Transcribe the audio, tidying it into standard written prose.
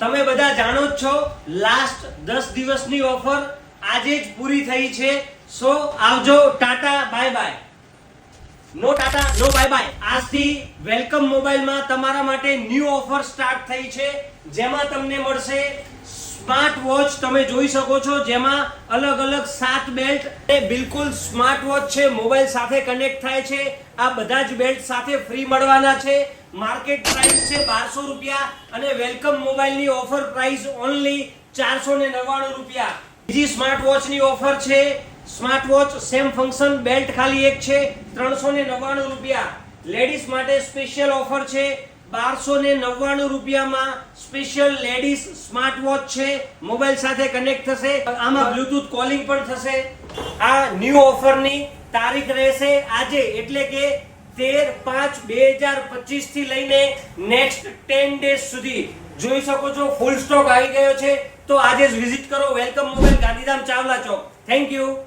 તમે બધા જાણો જ છો લાસ્ટ 10 દિવસની ઓફર આજે જ પૂરી થઈ છે. સો આવજો, ટાટા બાય બાય. નો ટાટા નો બાય બાય. આજથી વેલકમ મોબાઈલમાં તમારા માટે ન્યૂ ઓફર સ્ટાર્ટ થઈ છે, જેમાં તમને મળશે સ્માર્ટ વોચ. તમે જોઈ શકો છો, જેમાં અલગ અલગ 7 બેલ્ટ બિલકુલ સ્માર્ટ વોચ છે, મોબાઈલ સાથે કનેક્ટ થાય છે. આ બધા જ બેલ્ટ સાથે ફ્રી મળવાના છે. માર્કેટ પ્રાઇસ છે 1200 રૂપિયા અને વેલકમ મોબાઈલની ઓફર પ્રાઇસ ઓન્લી 499 રૂપિયા. બીજી સ્માર્ટ વોચની ઓફર છે. Smart watch same function, belt ખાલી એક છે, 399 રૂપિયા. લેડીઝ માટે સ્પેશિયલ ઓફર છે, 1299 રૂપિયામાં સ્પેશિયલ લેડીઝ સ્માર્ટ વોચ છે, મોબાઈલ સાથે કનેક્ટ થશે. આમાં બ્લૂટૂથ કોલિંગ પણ થશે. આ ન્યૂ ઓફરની તારીખ રહેશે આજે, એટલે કે 13/5/2025 થી લઈને નેક્સ્ટ 10 ડેઝ સુધી. જોઈ શકો છો ફૂલ સ્ટોક આવી ગયો છે. તો આજે જ વિઝિટ કરો welcome mobile, Gandhidham Chawla Chowk. Thank you.